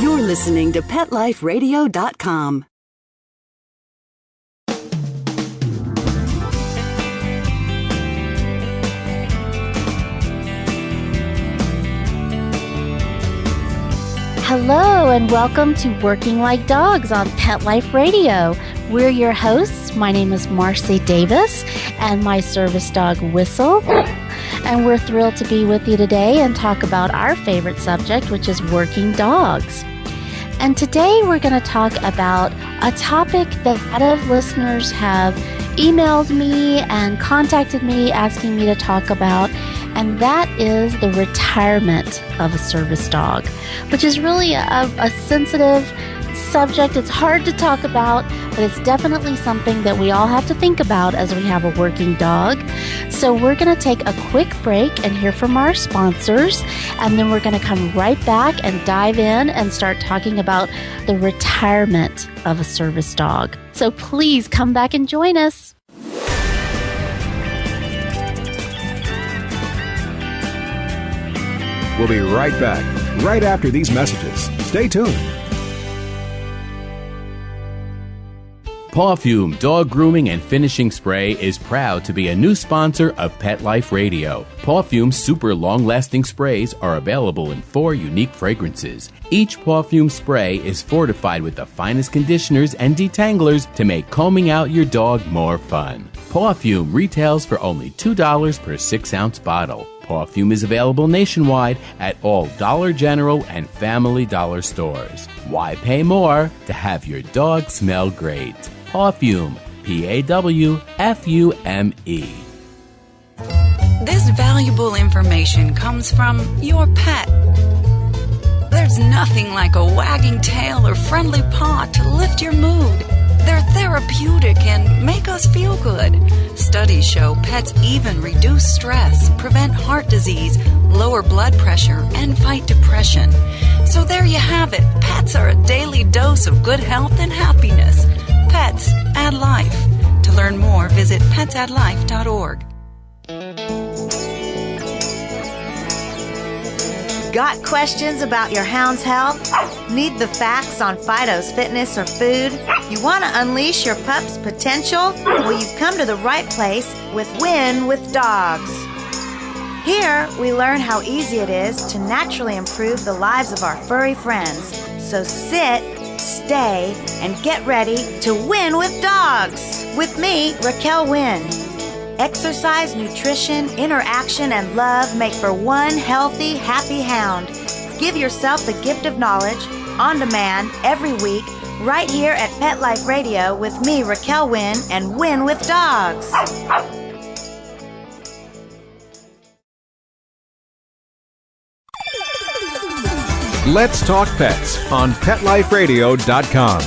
You're listening to PetLifeRadio.com. Hello and welcome to Working Like Dogs on Pet Life Radio. We're your hosts. My name is Marcie Davis and my service dog Whistle. And we're thrilled to be with you today and talk about our favorite subject, which is working dogs. And today we're going to talk about a topic that a lot of listeners have emailed me and contacted me asking me to talk about, and that is the retirement of a service dog, which is really a sensitive subject. It's hard to talk about, but it's definitely something that we all have to think about as we have a working dog. So we're going to take a quick break and hear from our sponsors, and then we're going to come right back and dive in and start talking about the retirement of a service dog. So please come back and join us. We'll be right back, right after these messages. Stay tuned. Pawfume Dog Grooming and Finishing Spray is proud to be a new sponsor of Pet Life Radio. Pawfume's super long-lasting sprays are available in 4 unique fragrances. Each Pawfume spray is fortified with the finest conditioners and detanglers to make combing out your dog more fun. Pawfume retails for only $2 per 6-ounce bottle. Pawfume is available nationwide at all Dollar General and Family Dollar stores. Why pay more to have your dog smell great? Pawfume, Pawfume. This valuable information comes from your pet. There's nothing like a wagging tail or friendly paw to lift your mood. They're therapeutic and make us feel good. Studies show pets even reduce stress, prevent heart disease, lower blood pressure, and fight depression. So there you have it. Pets are a daily dose of good health and happiness. Pets add life. To learn more, visit petsaddlife.org. Got questions about your hound's health? Need the facts on Fido's fitness or food? You want to unleash your pup's potential? Well, you've come to the right place with Win with Dogs. Here, we learn how easy it is to naturally improve the lives of our furry friends. So sit, stay, and get ready to win with dogs. With me, Raquel Wynn. Exercise, nutrition, interaction, and love make for one healthy, happy hound. Give yourself the gift of knowledge on demand every week right here at Pet Life Radio with me, Raquel Wynn, and Win with Dogs. Let's talk pets on PetLifeRadio.com.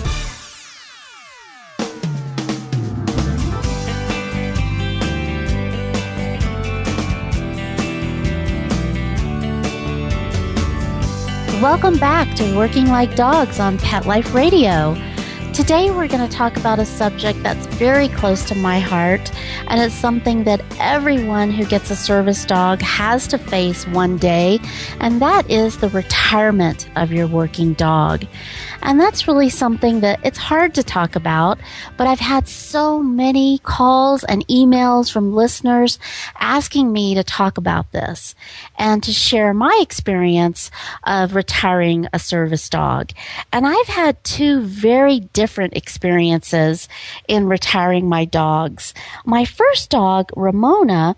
Welcome back to Working Like Dogs on Pet Life Radio. Today we're going to talk about a subject that's very close to my heart, and it's something that everyone who gets a service dog has to face one day, and that is the retirement of your working dog. And that's really something that it's hard to talk about, but I've had so many calls and emails from listeners asking me to talk about this and to share my experience of retiring a service dog. And I've had 2 very different experiences in retiring my dogs. My first dog, Ramona,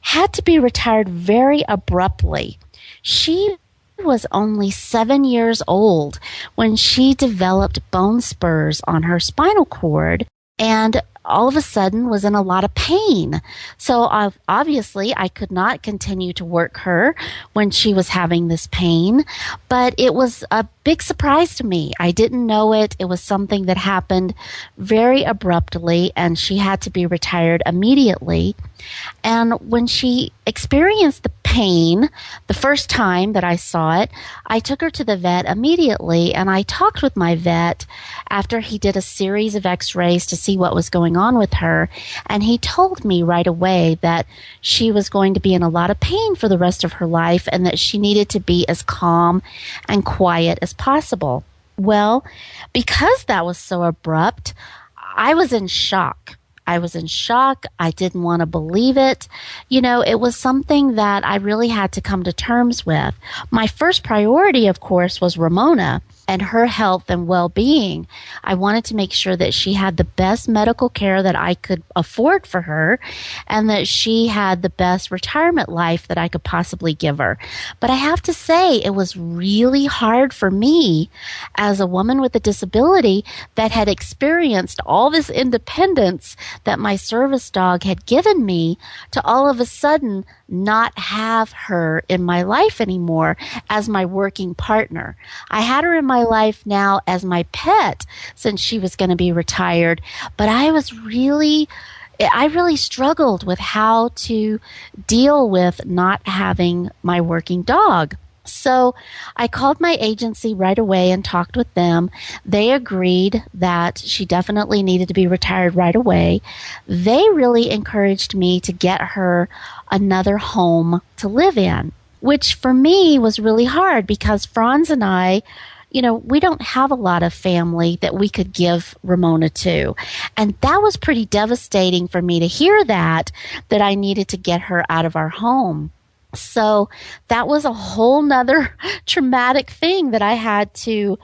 had to be retired very abruptly. She was only 7 years old when she developed bone spurs on her spinal cord and all of a sudden was in a lot of pain. So obviously I could not continue to work her when she was having this pain, but it was a big surprise to me. I didn't know it. It was something that happened very abruptly, and she had to be retired immediately. And when she experienced the pain the first time that I saw it, I took her to the vet immediately, and I talked with my vet after he did a series of x-rays to see what was going going on with her. And he told me right away that she was going to be in a lot of pain for the rest of her life and that she needed to be as calm and quiet as possible. Well, because that was so abrupt, I was in shock. I didn't want to believe it. It was something that I really had to come to terms with. My first priority, of course, was Ramona and her health and well-being. I wanted to make sure that she had the best medical care that I could afford for her and that she had the best retirement life that I could possibly give her. But I have to say, it was really hard for me as a woman with a disability that had experienced all this independence that my service dog had given me to all of a sudden not have her in my life anymore as my working partner. I had her in my life now as my pet since she was going to be retired, but I really struggled with how to deal with not having my working dog. So I called my agency right away and talked with them. They agreed that she definitely needed to be retired right away. They really encouraged me to get her another home to live in, which for me was really hard because Franz and I, we don't have a lot of family that we could give Ramona to. And that was pretty devastating for me to hear that I needed to get her out of our home. So that was a whole nother traumatic thing that I had to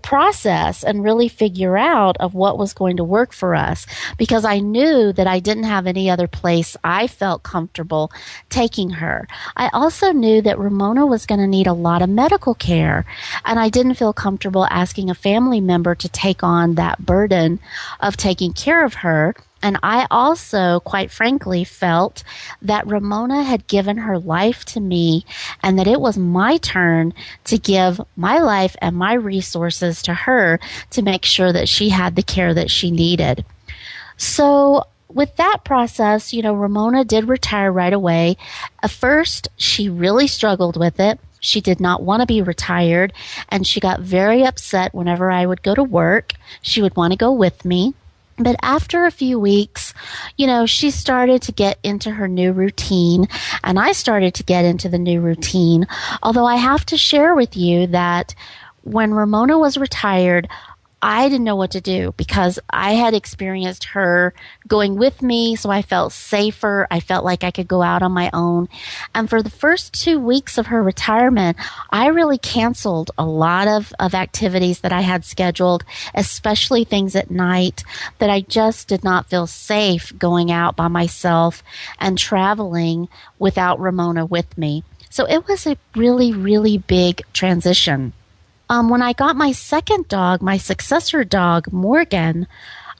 process and really figure out of what was going to work for us, because I knew that I didn't have any other place I felt comfortable taking her. I also knew that Ramona was going to need a lot of medical care, and I didn't feel comfortable asking a family member to take on that burden of taking care of her. And I also, quite frankly, felt that Ramona had given her life to me and that it was my turn to give my life and my resources to her to make sure that she had the care that she needed. So with that process, Ramona did retire right away. At first, she really struggled with it. She did not want to be retired, and she got very upset whenever I would go to work. She would want to go with me. But after a few weeks, she started to get into her new routine, and I started to get into the new routine. Although I have to share with you that when Ramona was retired, I didn't know what to do because I had experienced her going with me, so I felt safer. I felt like I could go out on my own. And for the first 2 weeks of her retirement, I really canceled a lot of activities that I had scheduled, especially things at night that I just did not feel safe going out by myself and traveling without Ramona with me. So it was a really, really big transition. When I got my second dog, my successor dog, Morgan,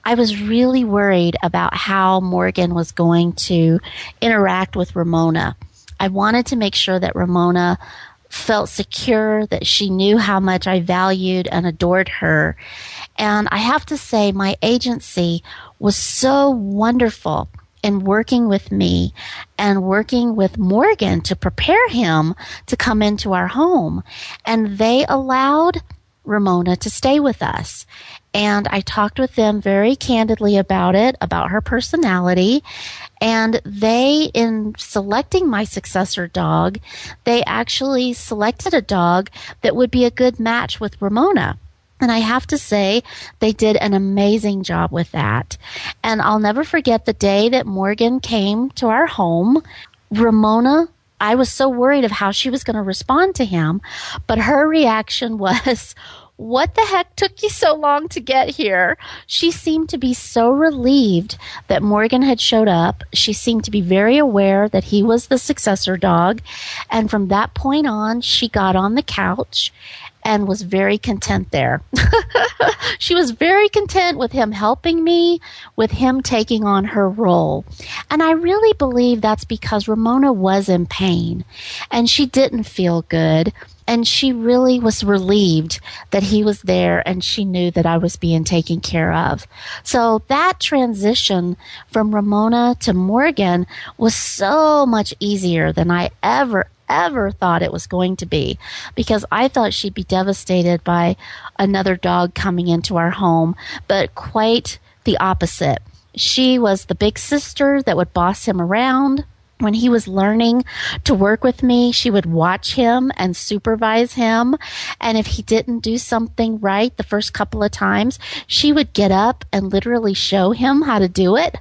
I was really worried about how Morgan was going to interact with Ramona. I wanted to make sure that Ramona felt secure, that she knew how much I valued and adored her. And I have to say, my agency was so wonderful in working with me and working with Morgan to prepare him to come into our home. And they allowed Ramona to stay with us. And I talked with them very candidly about it, about her personality. And they, in selecting my successor dog, they actually selected a dog that would be a good match with Ramona. And I have to say, they did an amazing job with that. And I'll never forget the day that Morgan came to our home. Ramona, I was so worried of how she was going to respond to him, but her reaction was, "What the heck took you so long to get here?" She seemed to be so relieved that Morgan had showed up. She seemed to be very aware that he was the successor dog. And from that point on, she got on the couch and was very content there. She was very content with him helping me, with him taking on her role. And I really believe that's because Ramona was in pain and she didn't feel good. And she really was relieved that he was there and she knew that I was being taken care of. So that transition from Ramona to Morgan was so much easier than I ever thought it was going to be, because I thought she'd be devastated by another dog coming into our home, but quite the opposite. She was the big sister that would boss him around. When he was learning to work with me, she would watch him and supervise him. And if he didn't do something right the first couple of times, she would get up and literally show him how to do it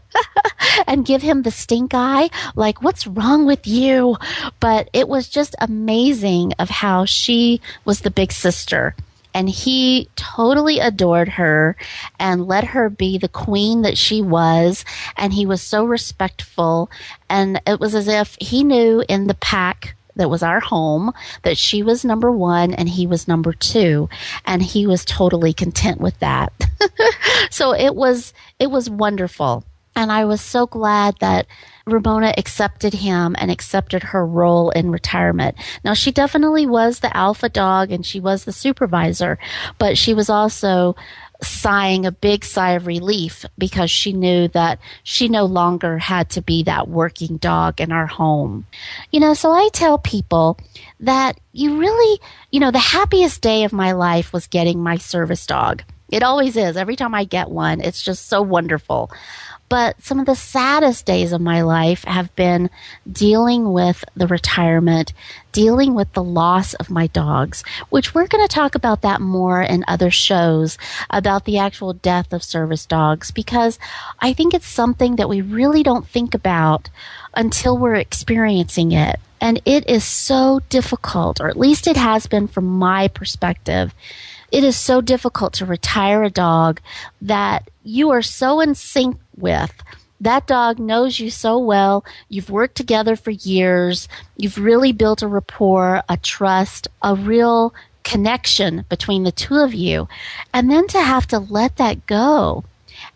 and give him the stink eye, like, what's wrong with you? But it was just amazing of how she was the big sister. And he totally adored her and let her be the queen that she was. And he was so respectful. And it was as if he knew in the pack that was our home that she was number one and he was number two. And he was totally content with that. So it was wonderful. And I was so glad that Ramona accepted him and accepted her role in retirement. Now, she definitely was the alpha dog and she was the supervisor, but she was also sighing a big sigh of relief because she knew that she no longer had to be that working dog in our home. So I tell people that the happiest day of my life was getting my service dog. It always is. Every time I get one, it's just so wonderful. But some of the saddest days of my life have been dealing with the retirement, dealing with the loss of my dogs, which we're going to talk about that more in other shows about the actual death of service dogs, because I think it's something that we really don't think about until we're experiencing it. And it is so difficult, or at least it has been from my perspective. It is so difficult to retire a dog that you are so in sync with. That dog knows you so well. You've worked together for years. You've really built a rapport, a trust, a real connection between the two of you. And then to have to let that go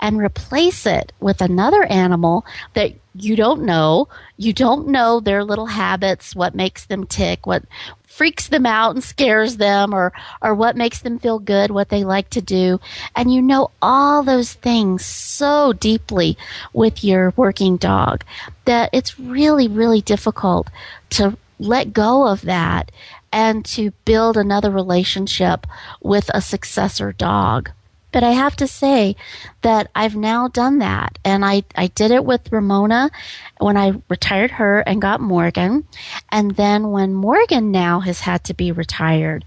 and replace it with another animal that you don't know. You don't know their little habits, what makes them tick, what freaks them out and scares them, or what makes them feel good, what they like to do. And you know all those things so deeply with your working dog that it's really, really difficult to let go of that and to build another relationship with a successor dog. But I have to say that I've now done that. And I did it with Ramona when I retired her and got Morgan. And then when Morgan now has had to be retired.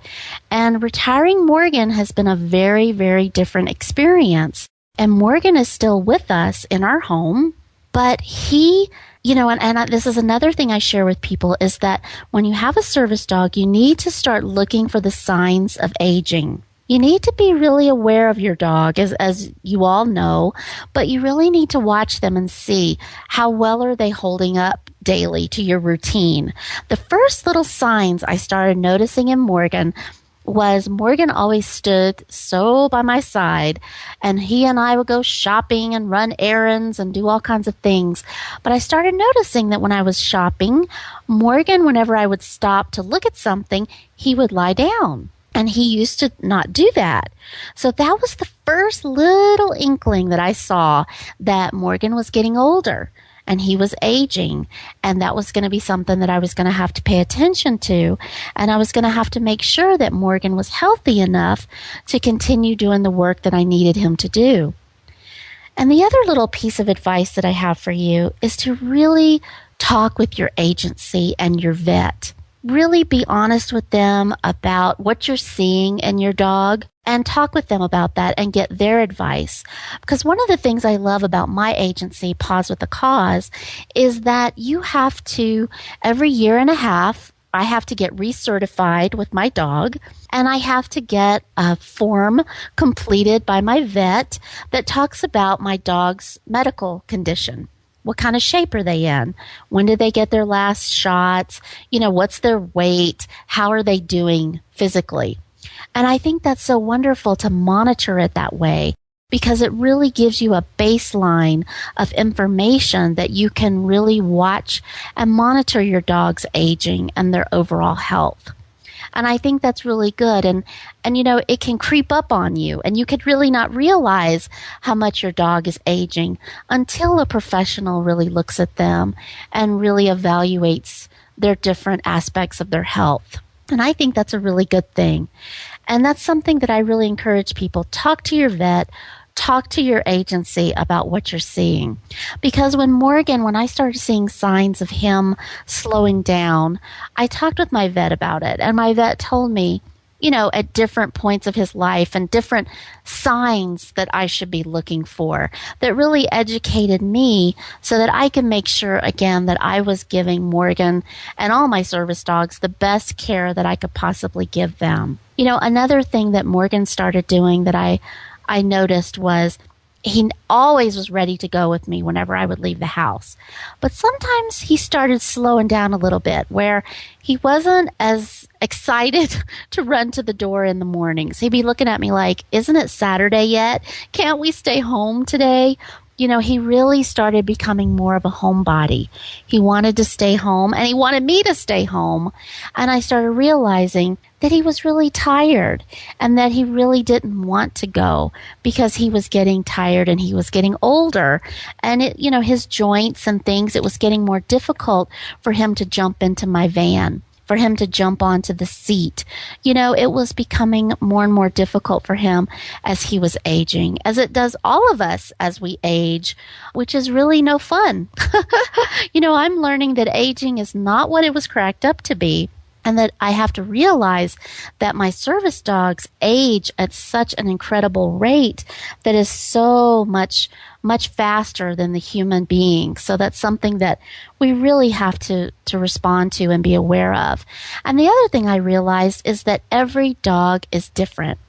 And retiring Morgan has been a very, very different experience. And Morgan is still with us in our home. But he, this is another thing I share with people, is that when you have a service dog, you need to start looking for the signs of aging. You need to be really aware of your dog, as you all know, but you really need to watch them and see how well are they holding up daily to your routine. The first little signs I started noticing in Morgan was Morgan always stood so by my side, and he and I would go shopping and run errands and do all kinds of things. But I started noticing that when I was shopping, Morgan, whenever I would stop to look at something, he would lie down. And he used to not do that. So that was the first little inkling that I saw that Morgan was getting older and he was aging. And that was going to be something that I was going to have to pay attention to. And I was going to have to make sure that Morgan was healthy enough to continue doing the work that I needed him to do. And the other little piece of advice that I have for you is to really talk with your agency and your vet. Really be honest with them about what you're seeing in your dog and talk with them about that and get their advice. Because one of the things I love about my agency, Paws with a Cause, is that you have to, every year and a half, I have to get recertified with my dog, and I have to get a form completed by my vet that talks about my dog's medical condition. What kind of shape are they in? When did they get their last shots? What's their weight? How are they doing physically? And I think that's so wonderful to monitor it that way, because it really gives you a baseline of information that you can really watch and monitor your dog's aging and their overall health. And I think that's really good. And it can creep up on you, and you could really not realize how much your dog is aging until a professional really looks at them and really evaluates their different aspects of their health. And I think that's a really good thing. And that's something that I really encourage people. Talk to your vet. talk to your agency about what you're seeing. Because when I started seeing signs of him slowing down, I talked with my vet about it. And my vet told me, at different points of his life and different signs that I should be looking for, that really educated me so that I can make sure, again, that I was giving Morgan and all my service dogs the best care that I could possibly give them. Another thing that Morgan started doing that I noticed was he always was ready to go with me whenever I would leave the house. But sometimes he started slowing down a little bit, where he wasn't as excited to run to the door in the mornings. He'd be looking at me like, isn't it Saturday yet? Can't we stay home today? He really started becoming more of a homebody. He wanted to stay home, and he wanted me to stay home. And I started realizing that he was really tired and that he really didn't want to go because he was getting tired and he was getting older. And his joints and things, it was getting more difficult for him to jump into my van, for him to jump onto the seat. It was becoming more and more difficult for him as he was aging, as it does all of us as we age, which is really no fun. I'm learning that aging is not what it was cracked up to be, and that I have to realize that my service dogs age at such an incredible rate that is so much faster than the human being. So that's something that we really have to respond to and be aware of. And the other thing I realized is that every dog is different.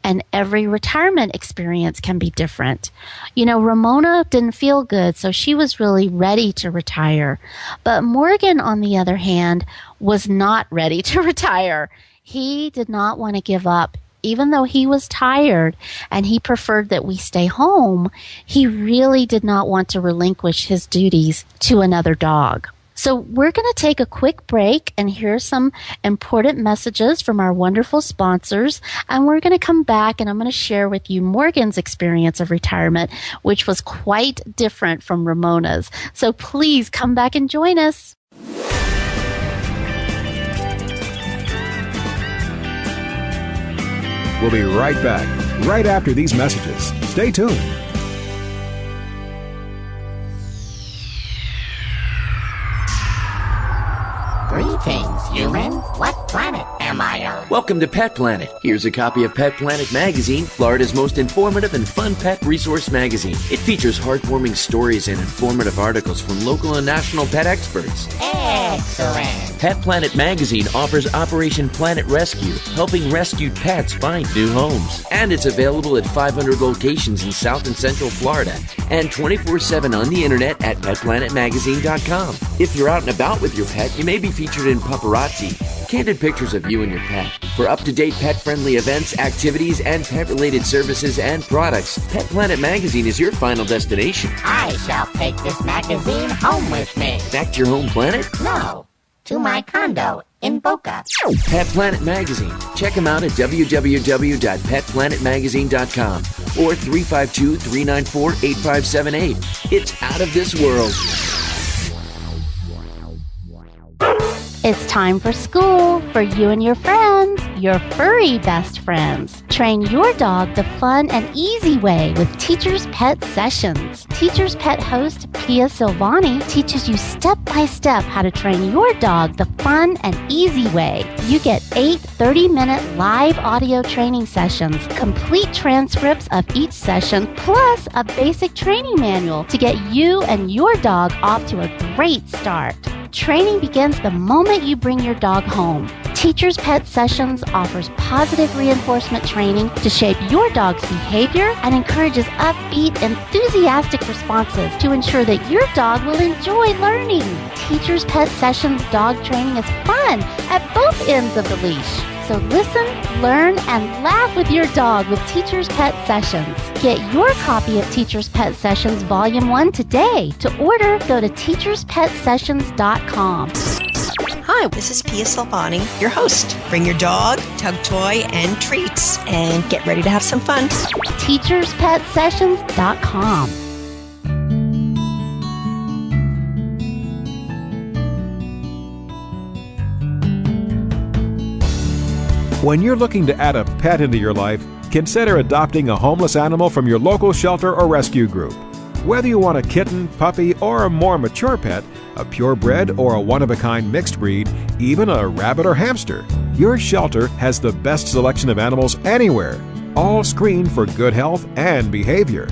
And every retirement experience can be different. Ramona didn't feel good, so she was really ready to retire. But Morgan, on the other hand, was not ready to retire. He did not want to give up. Even though he was tired and he preferred that we stay home, he really did not want to relinquish his duties to another dog. So we're going to take a quick break and hear some important messages from our wonderful sponsors. And we're going to come back and I'm going to share with you Morgan's experience of retirement, which was quite different from Ramona's. So please come back and join us. We'll be right back, right after these messages. Stay tuned. Greetings, human. What planet am I on? Welcome to Pet Planet. Here's a copy of Pet Planet Magazine, Florida's most informative and fun pet resource magazine. It features heartwarming stories and informative articles from local and national pet experts. Excellent. Pet Planet Magazine offers Operation Planet Rescue, helping rescued pets find new homes. And it's available at 500 locations in South and Central Florida and 24/7 on the internet at petplanetmagazine.com. If you're out and about with your pet, you may be featured in Paparazzi, candid pictures of you and your pet. For up-to-date pet-friendly events, activities, and pet-related services and products, Pet Planet Magazine is your final destination. I shall take this magazine home with me. Back to your home planet? No, to my condo in Boca. Pet Planet Magazine. Check them out at www.petplanetmagazine.com or 352-394-8578. It's out of this world. It's time for school for you and your friends, your furry best friends. Train your dog the fun and easy way with Teacher's Pet Sessions. Teacher's Pet host Pia Silvani teaches you step-by-step how to train your dog the fun and easy way. You get 8 30-minute live audio training sessions, complete transcripts of each session, plus a basic training manual to get you and your dog off to a great start. Training begins the moment you bring your dog home. Teacher's Pet Sessions offers positive reinforcement training to shape your dog's behavior and encourages upbeat, enthusiastic responses to ensure that your dog will enjoy learning. Teacher's Pet Sessions dog training is fun at both ends of the leash. So listen, learn, and laugh with your dog with Teacher's Pet Sessions. Get your copy of Teacher's Pet Sessions Volume 1 today. To order, go to teacherspetsessions.com. Hi, this is Pia Silvani, your host. Bring your dog, tug toy, and treats, and get ready to have some fun. teacherspetsessions.com. When you're looking to add a pet into your life, consider adopting a homeless animal from your local shelter or rescue group. Whether you want a kitten, puppy, or a more mature pet, a purebred or a one-of-a-kind mixed breed, even a rabbit or hamster, your shelter has the best selection of animals anywhere, all screened for good health and behavior.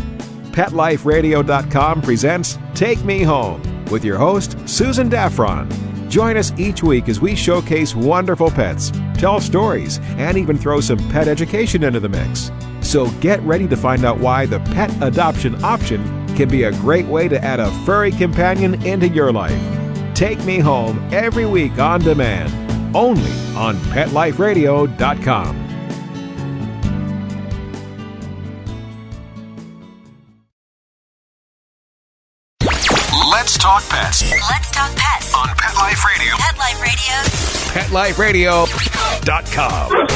PetLifeRadio.com presents Take Me Home with your host, Susan Daffron. Join us each week as we showcase wonderful pets, tell stories, and even throw some pet education into the mix. So get ready to find out why the pet adoption option can be a great way to add a furry companion into your life. Take Me Home every week on demand, only on PetLifeRadio.com. Let's talk pets. Let's talk pets On Pet Life Radio. Pet Life Radio. PetLifeRadio.com.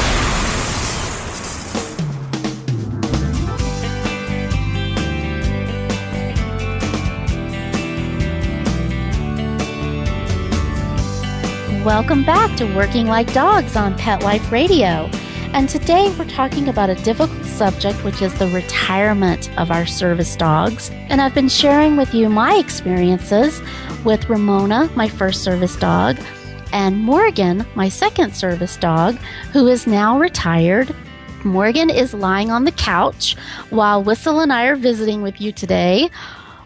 Welcome back to Working Like Dogs on Pet Life Radio. And today we're talking about a difficult subject, which is the retirement of our service dogs. And I've been sharing with you my experiences with Ramona, my first service dog, and Morgan, my second service dog, who is now retired. Morgan is lying on the couch while Whistle and I are visiting with you today.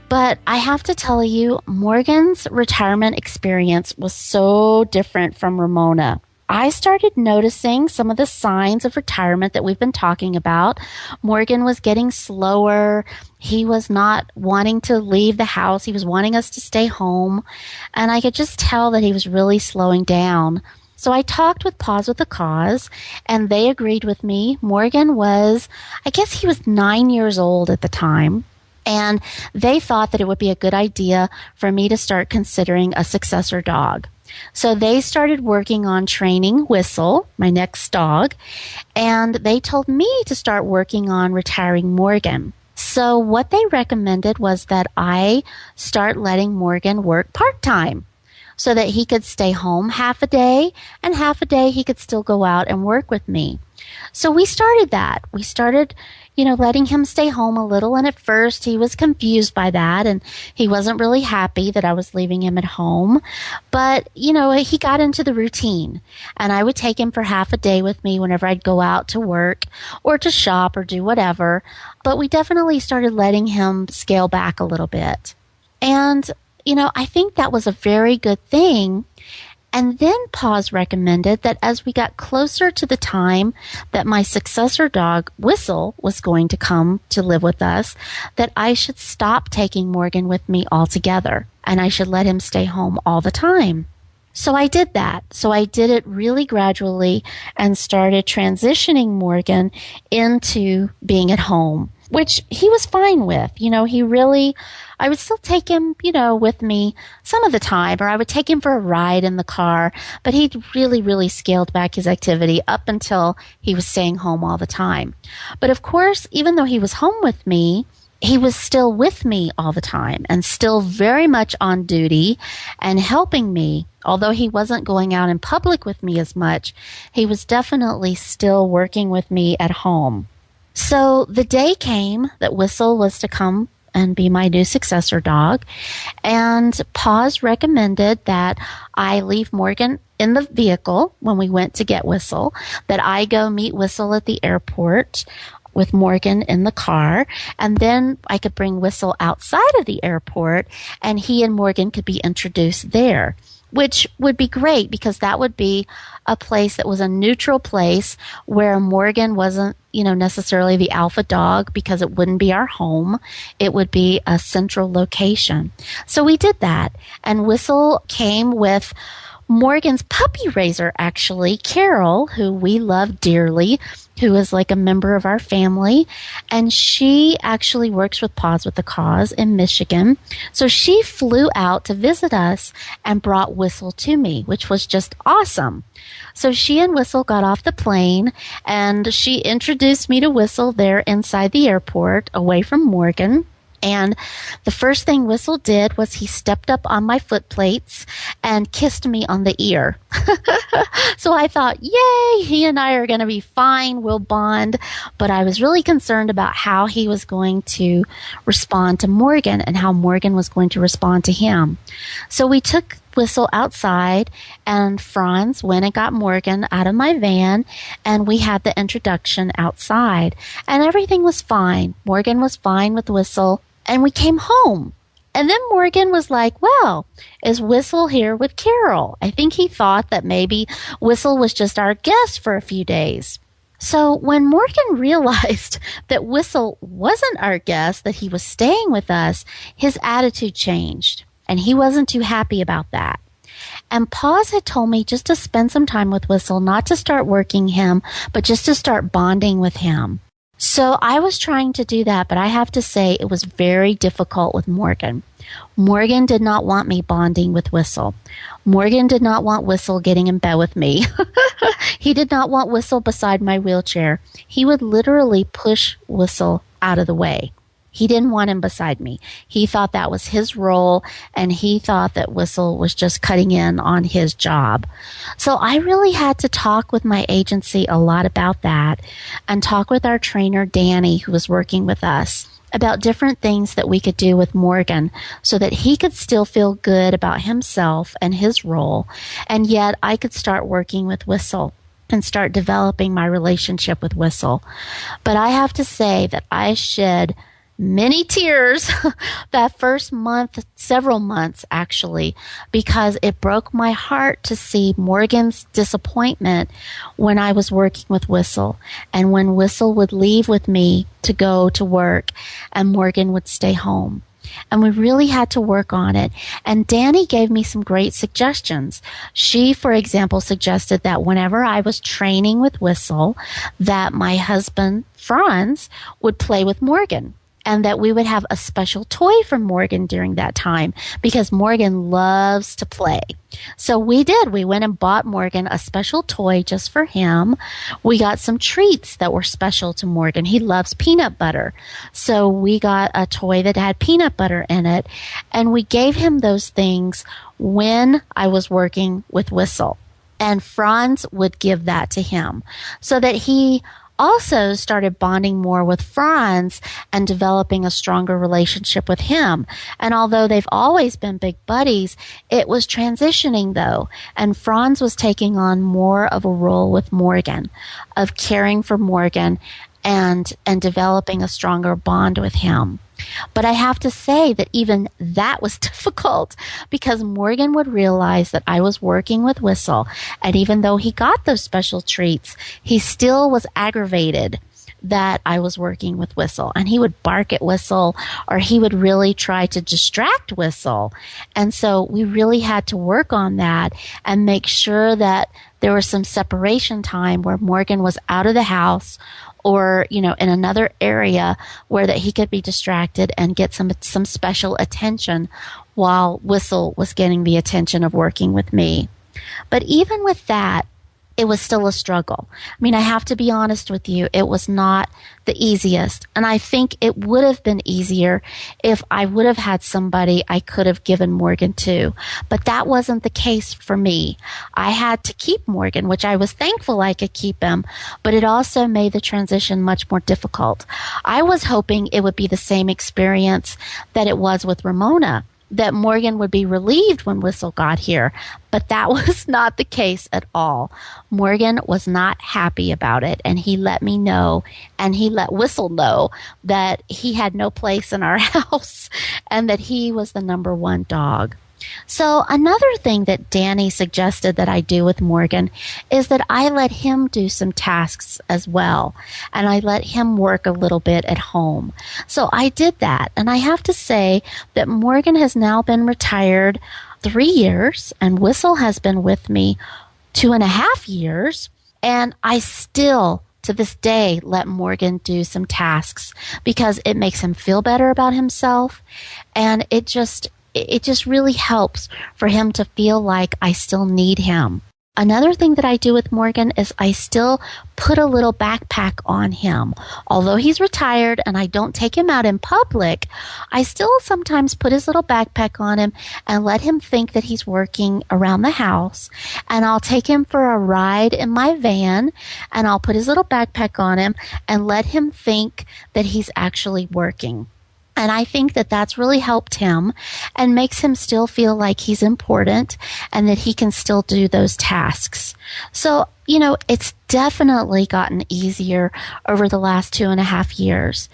But I have to tell you, Morgan's retirement experience was so different from Ramona. I started noticing some of the signs of retirement that we've been talking about. Morgan was getting slower. He was not wanting to leave the house. He was wanting us to stay home. And I could just tell that he was really slowing down. So I talked with Paws with a Cause, and they agreed with me. Morgan was, I guess he was 9 years old at the time. And they thought that it would be a good idea for me to start considering a successor dog. So they started working on training Whistle, my next dog, and they told me to start working on retiring Morgan. So what they recommended was that I start letting Morgan work part-time so that he could stay home half a day, and half a day he could still go out and work with me. So we started that. We started letting him stay home a little. And at first he was confused by that. And he wasn't really happy that I was leaving him at home. But, he got into the routine. And I would take him for half a day with me whenever I'd go out to work or to shop or do whatever. But we definitely started letting him scale back a little bit. And, I think that was a very good thing. And then Paws recommended that as we got closer to the time that my successor dog, Whistle, was going to come to live with us, that I should stop taking Morgan with me altogether, and I should let him stay home all the time. So I did that. So I did it really gradually and started transitioning Morgan into being at home, which he was fine with. I would still take him, with me some of the time, or I would take him for a ride in the car, but he really, really scaled back his activity up until he was staying home all the time. But of course, even though he was home with me, he was still with me all the time and still very much on duty and helping me. Although he wasn't going out in public with me as much, he was definitely still working with me at home. So the day came that Whistle was to come and be my new successor dog, and Paws recommended that I leave Morgan in the vehicle when we went to get Whistle, that I go meet Whistle at the airport with Morgan in the car, and then I could bring Whistle outside of the airport, and he and Morgan could be introduced there, which would be great because that would be a place that was a neutral place where Morgan wasn't, necessarily the alpha dog because it wouldn't be our home. It would be a central location. So we did that. And Whistle came with Morgan's puppy raiser, actually, Carol, who we love dearly, who is like a member of our family. And she actually works with Paws with a Cause in Michigan. So she flew out to visit us and brought Whistle to me, which was just awesome. So she and Whistle got off the plane, and she introduced me to Whistle there inside the airport, away from Morgan. And the first thing Whistle did was he stepped up on my foot plates and kissed me on the ear. So I thought, yay, he and I are going to be fine. We'll bond. But I was really concerned about how he was going to respond to Morgan and how Morgan was going to respond to him. So we took Whistle outside, and Franz went and got Morgan out of my van, and we had the introduction outside. And everything was fine. Morgan was fine with Whistle, and we came home. And then Morgan was like, well, is Whistle here with Carol? I think he thought that maybe Whistle was just our guest for a few days. So when Morgan realized that Whistle wasn't our guest, that he was staying with us, his attitude changed. And he wasn't too happy about that. And Paws had told me just to spend some time with Whistle, not to start working him, but just to start bonding with him. So I was trying to do that, but I have to say it was very difficult with Morgan. Morgan did not want me bonding with Whistle. Morgan did not want Whistle getting in bed with me. He did not want Whistle beside my wheelchair. He would literally push Whistle out of the way. He didn't want him beside me. He thought that was his role, and he thought that Whistle was just cutting in on his job. So I really had to talk with my agency a lot about that, and talk with our trainer, Danny, who was working with us, about different things that we could do with Morgan so that he could still feel good about himself and his role, and yet I could start working with Whistle and start developing my relationship with Whistle. But I have to say that I shed many tears that first month, several months actually, because it broke my heart to see Morgan's disappointment when I was working with Whistle, and when Whistle would leave with me to go to work and Morgan would stay home. And we really had to work on it. And Danny gave me some great suggestions. She, for example, suggested that whenever I was training with Whistle, that my husband, Franz, would play with Morgan, and that we would have a special toy for Morgan during that time, because Morgan loves to play. So we did. We went and bought Morgan a special toy just for him. We got some treats that were special to Morgan. He loves peanut butter. So we got a toy that had peanut butter in it, and we gave him those things when I was working with Whistle. And Franz would give that to him so that he also started bonding more with Franz and developing a stronger relationship with him. And although they've always been big buddies, it was transitioning though. And Franz was taking on more of a role with Morgan, of caring for Morgan and developing a stronger bond with him. But I have to say that even that was difficult, because Morgan would realize that I was working with Whistle, and even though he got those special treats, he still was aggravated that I was working with Whistle, and he would bark at Whistle, or he would really try to distract Whistle. And so we really had to work on that and make sure that there was some separation time where Morgan was out of the house, or, in another area where that he could be distracted and get some special attention while Whistle was getting the attention of working with me. But even with that, it was still a struggle. I mean, I have to be honest with you, it was not the easiest. And I think it would have been easier if I would have had somebody I could have given Morgan to. But that wasn't the case for me. I had to keep Morgan, which I was thankful I could keep him, but it also made the transition much more difficult. I was hoping it would be the same experience that it was with Ramona, that Morgan would be relieved when Whistle got here, but that was not the case at all. Morgan was not happy about it, and he let me know, and he let Whistle know that he had no place in our house and that he was the number one dog. So another thing that Danny suggested that I do with Morgan is that I let him do some tasks as well, and I let him work a little bit at home. So I did that, and I have to say that Morgan has now been retired 3 years, and Whistle has been with me 2.5 years, and I still to this day let Morgan do some tasks because it makes him feel better about himself, and it just really helps for him to feel like I still need him. Another thing that I do with Morgan is I still put a little backpack on him. Although he's retired and I don't take him out in public, I still sometimes put his little backpack on him and let him think that he's working around the house. And I'll take him for a ride in my van and I'll put his little backpack on him and let him think that he's actually working. And I think that that's really helped him and makes him still feel like he's important and that he can still do those tasks. So, it's definitely gotten easier over the last 2.5 years.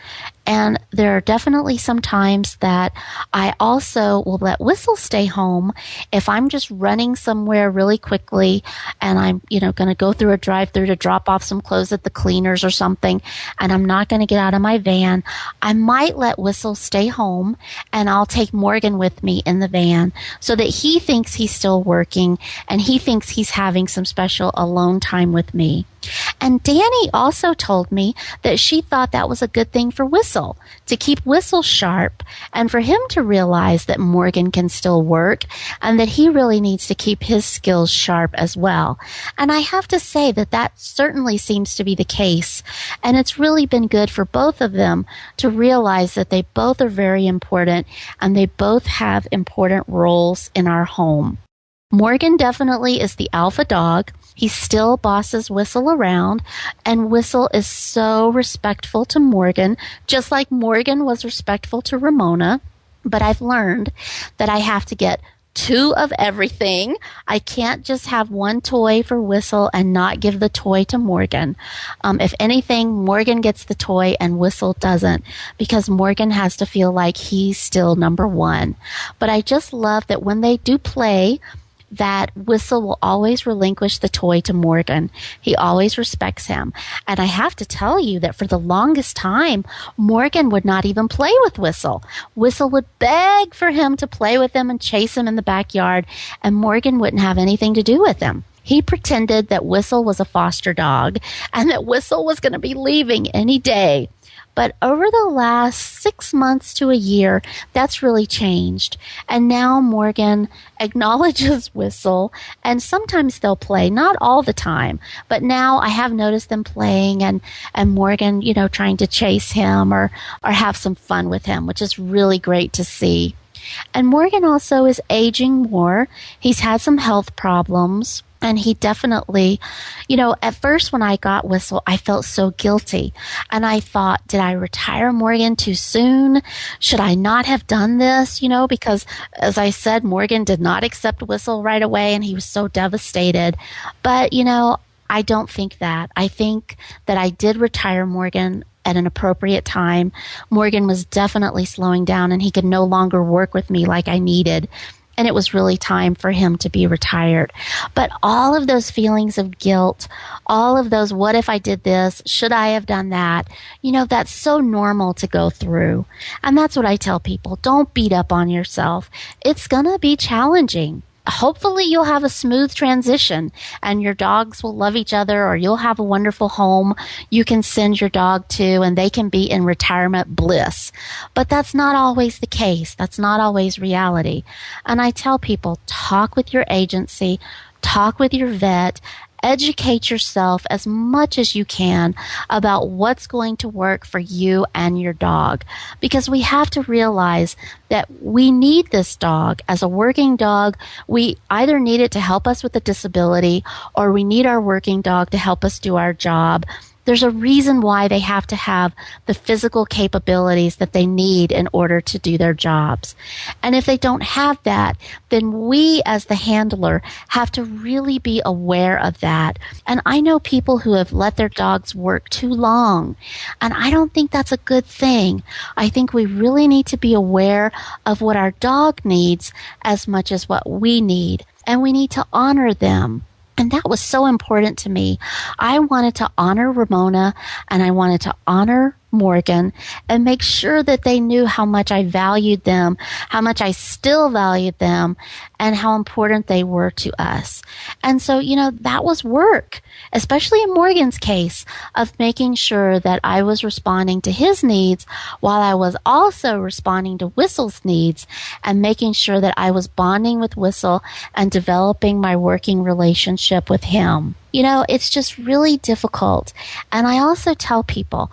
And there are definitely some times that I also will let Whistle stay home if I'm just running somewhere really quickly and I'm, going to go through a drive-thru to drop off some clothes at the cleaners or something, and I'm not going to get out of my van. I might let Whistle stay home and I'll take Morgan with me in the van so that he thinks he's still working and he thinks he's having some special alone time with me. And Danny also told me that she thought that was a good thing for Whistle, to keep Whistle sharp and for him to realize that Morgan can still work and that he really needs to keep his skills sharp as well. And I have to say that that certainly seems to be the case. And it's really been good for both of them to realize that they both are very important and they both have important roles in our home. Morgan definitely is the alpha dog. He still bosses Whistle around, and Whistle is so respectful to Morgan, just like Morgan was respectful to Ramona. But I've learned that I have to get 2 of everything. I can't just have 1 toy for Whistle and not give the toy to Morgan. If anything, Morgan gets the toy and Whistle doesn't, because Morgan has to feel like he's still number 1. But I just love that when they do play, that Whistle will always relinquish the toy to Morgan. He always respects him. And I have to tell you that for the longest time, Morgan would not even play with Whistle. Whistle would beg for him to play with him and chase him in the backyard, and Morgan wouldn't have anything to do with him. He pretended that Whistle was a foster dog and that Whistle was going to be leaving any day. But over the last 6 months to a year, that's really changed. And now Morgan acknowledges Whistle, and sometimes they'll play, not all the time. But now I have noticed them playing and Morgan, trying to chase him or have some fun with him, which is really great to see. And Morgan also is aging more. He's had some health problems. And he definitely, at first when I got Whistle, I felt so guilty. And I thought, did I retire Morgan too soon? Should I not have done this? Because as I said, Morgan did not accept Whistle right away and he was so devastated. But, I don't think that. I think that I did retire Morgan at an appropriate time. Morgan was definitely slowing down and he could no longer work with me like I needed. And it was really time for him to be retired. But all of those feelings of guilt, all of those, what if I did this? Should I have done that? That's so normal to go through. And that's what I tell people. Don't beat up on yourself. It's going to be challenging. Hopefully you'll have a smooth transition and your dogs will love each other, or you'll have a wonderful home you can send your dog to and they can be in retirement bliss. But that's not always the case. That's not always reality. And I tell people, talk with your agency, talk with your vet, educate yourself as much as you can about what's going to work for you and your dog. Because we have to realize that we need this dog. As a working dog, we either need it to help us with a disability or we need our working dog to help us do our job. There's a reason why they have to have the physical capabilities that they need in order to do their jobs. And if they don't have that, then we as the handler have to really be aware of that. And I know people who have let their dogs work too long, and I don't think that's a good thing. I think we really need to be aware of what our dog needs as much as what we need, and we need to honor them. And that was so important to me. I wanted to honor Ramona and I wanted to honor Morgan, and make sure that they knew how much I valued them, how much I still valued them, and how important they were to us. And so, that was work, especially in Morgan's case, of making sure that I was responding to his needs while I was also responding to Whistle's needs, and making sure that I was bonding with Whistle and developing my working relationship with him. It's just really difficult. And I also tell people,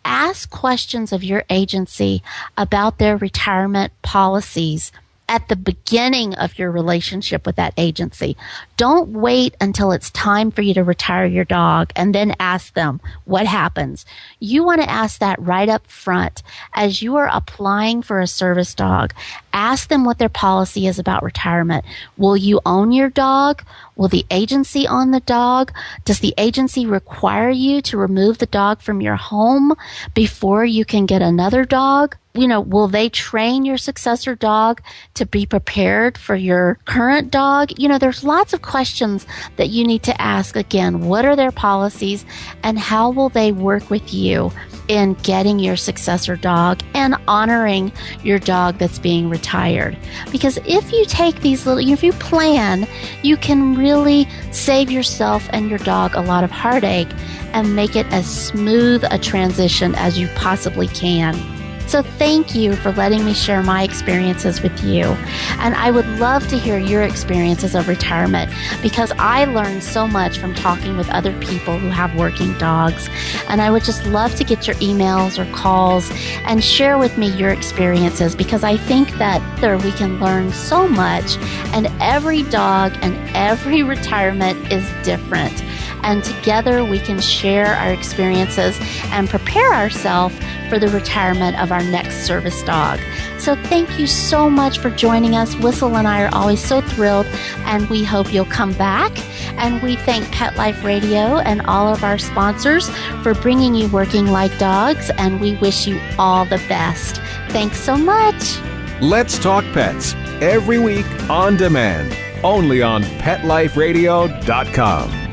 ask questions of your agency about their retirement policies at the beginning of your relationship with that agency. Don't wait until it's time for you to retire your dog and then ask them what happens. You want to ask that right up front as you are applying for a service dog. Ask them what their policy is about retirement. Will you own your dog? Will the agency own the dog? Does the agency require you to remove the dog from your home before you can get another dog? Will they train your successor dog to be prepared for your current dog? There's lots of questions that you need to ask. Again, what are their policies and how will they work with you in getting your successor dog and honoring your dog that's being retired? Because if you take if you plan, you can really save yourself and your dog a lot of heartache and make it as smooth a transition as you possibly can. So thank you for letting me share my experiences with you. And I would love to hear your experiences of retirement, because I learned so much from talking with other people who have working dogs. And I would just love to get your emails or calls and share with me your experiences, because I think that there we can learn so much, and every dog and every retirement is different. And together we can share our experiences and prepare ourselves for the retirement of our next service dog. So thank you so much for joining us. Whistle and I are always so thrilled, and we hope you'll come back. And we thank Pet Life Radio and all of our sponsors for bringing you Working Like Dogs, and we wish you all the best. Thanks so much. Let's Talk Pets, every week on demand, only on PetLifeRadio.com.